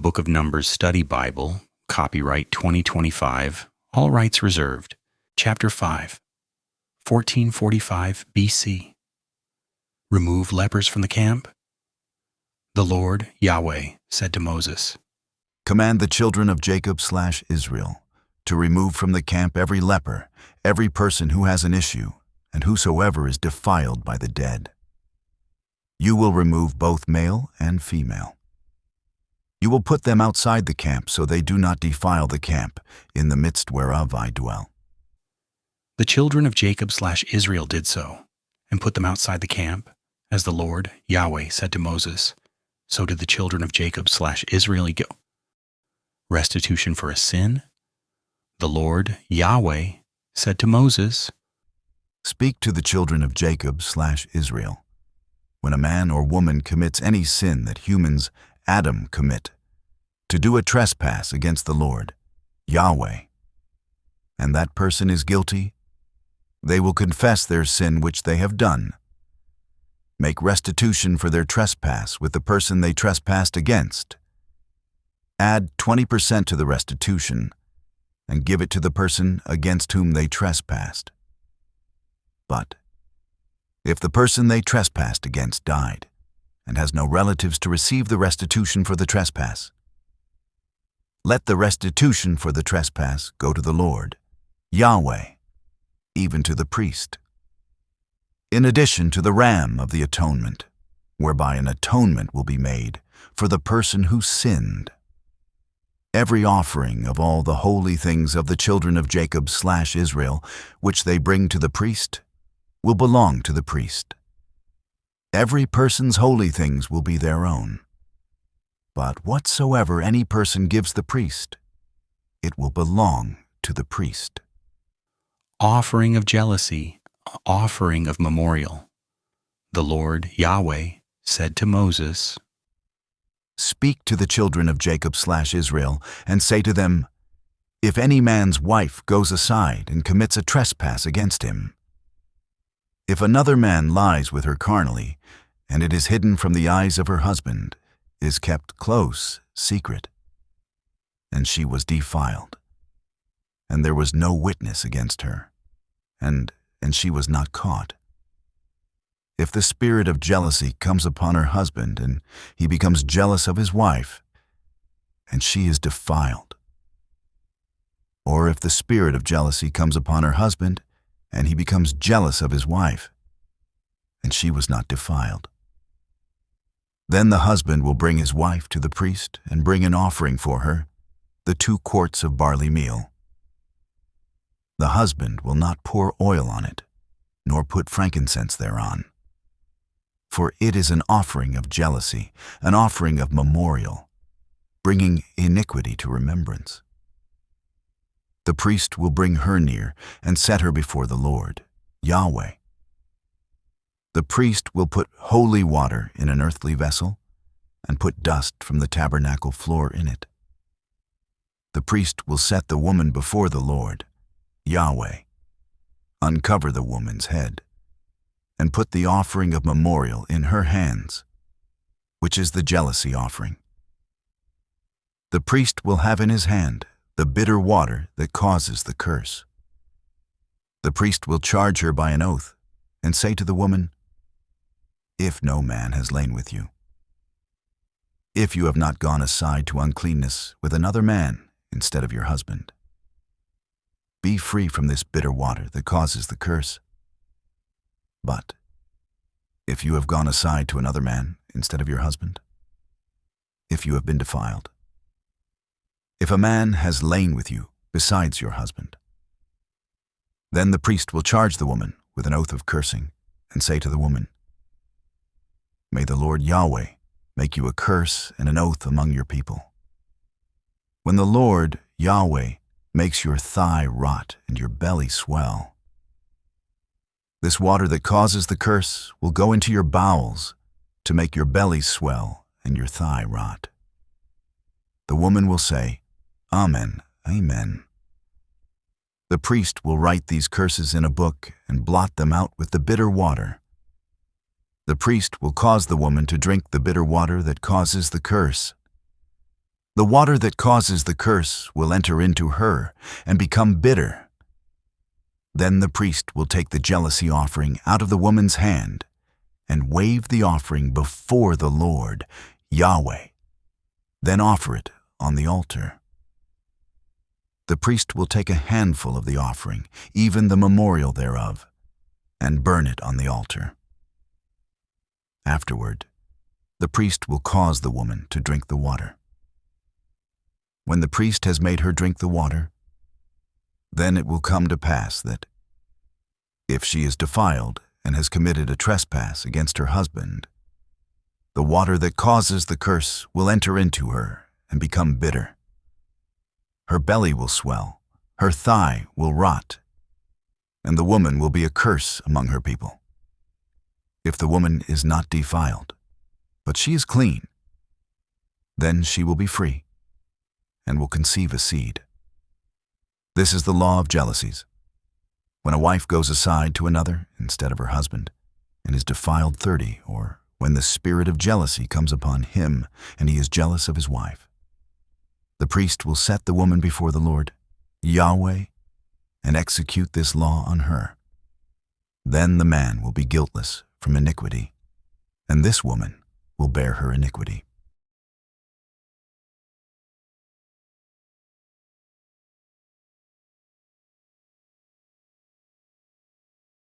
Book of Numbers Study Bible, copyright 2025, all rights reserved, Chapter 5, 1445 BC. Remove lepers from the camp. The Lord, Yahweh, said to Moses, Command the children of Jacob/Israel to remove from the camp every leper, every person who has an issue, and whosoever is defiled by the dead. You will remove both male and female. You will put them outside the camp so they do not defile the camp, in the midst whereof I dwell. The children of Jacob/Israel did so, and put them outside the camp, as the Lord, Yahweh, said to Moses. So did the children of Jacob/Israel go. Restitution for a sin. The Lord, Yahweh, said to Moses, Speak to the children of Jacob/Israel. When a man or woman commits any sin that humans, Adam, commit, to do a trespass against the Lord, Yahweh, and that person is guilty, they will confess their sin which they have done. Make restitution for their trespass with the person they trespassed against. Add 20% to the restitution, and give it to the person against whom they trespassed. But if the person they trespassed against died, and has no relatives to receive the restitution for the trespass, let the restitution for the trespass go to the Lord, Yahweh, even to the priest, in addition to the ram of the atonement, whereby an atonement will be made for the person who sinned. Every offering of all the holy things of the children of Jacob/Israel, which they bring to the priest, will belong to the priest. Every person's holy things will be their own. But whatsoever any person gives the priest, it will belong to the priest. offering of jealousy, offering of memorial. The Lord, Yahweh, said to Moses, Speak to the children of Jacob/Israel, and say to them, If any man's wife goes aside and commits a trespass against him, if another man lies with her carnally, and it is hidden from the eyes of her husband, is kept close, secret, and she was defiled, and there was no witness against her, and she was not caught. If the spirit of jealousy comes upon her husband, and he becomes jealous of his wife, and she is defiled, or if the spirit of jealousy comes upon her husband, and he becomes jealous of his wife, and she was not defiled, then the husband will bring his wife to the priest and bring an offering for her, the 2 quarts of barley meal. The husband will not pour oil on it, nor put frankincense thereon, for it is an offering of jealousy, an offering of memorial, bringing iniquity to remembrance. The priest will bring her near and set her before the Lord, Yahweh. The priest will put holy water in an earthly vessel and put dust from the tabernacle floor in it. The priest will set the woman before the Lord, Yahweh, uncover the woman's head, and put the offering of memorial in her hands, which is the jealousy offering. The priest will have in his hand the bitter water that causes the curse. The priest will charge her by an oath and say to the woman, If no man has lain with you, if you have not gone aside to uncleanness with another man instead of your husband, be free from this bitter water that causes the curse. But if you have gone aside to another man instead of your husband, if you have been defiled, if a man has lain with you besides your husband, then the priest will charge the woman with an oath of cursing and say to the woman, May the Lord Yahweh make you a curse and an oath among your people. When the Lord Yahweh makes your thigh rot and your belly swell, this water that causes the curse will go into your bowels to make your belly swell and your thigh rot. The woman will say, Amen, Amen. The priest will write these curses in a book and blot them out with the bitter water. The priest will cause the woman to drink the bitter water that causes the curse. The water that causes the curse will enter into her and become bitter. Then the priest will take the jealousy offering out of the woman's hand and wave the offering before the Lord, Yahweh. Then offer it on the altar. The priest will take a handful of the offering, even the memorial thereof, and burn it on the altar. Afterward, the priest will cause the woman to drink the water. When the priest has made her drink the water, then it will come to pass that, if she is defiled and has committed a trespass against her husband, the water that causes the curse will enter into her and become bitter. Her belly will swell, her thigh will rot, and the woman will be a curse among her people. If the woman is not defiled, but she is clean, then she will be free and will conceive a seed. This is the law of jealousies. When a wife goes aside to another instead of her husband and is defiled 30, or when the spirit of jealousy comes upon him and he is jealous of his wife, the priest will set the woman before the Lord, Yahweh, and execute this law on her. Then the man will be guiltless from iniquity, and this woman will bear her iniquity.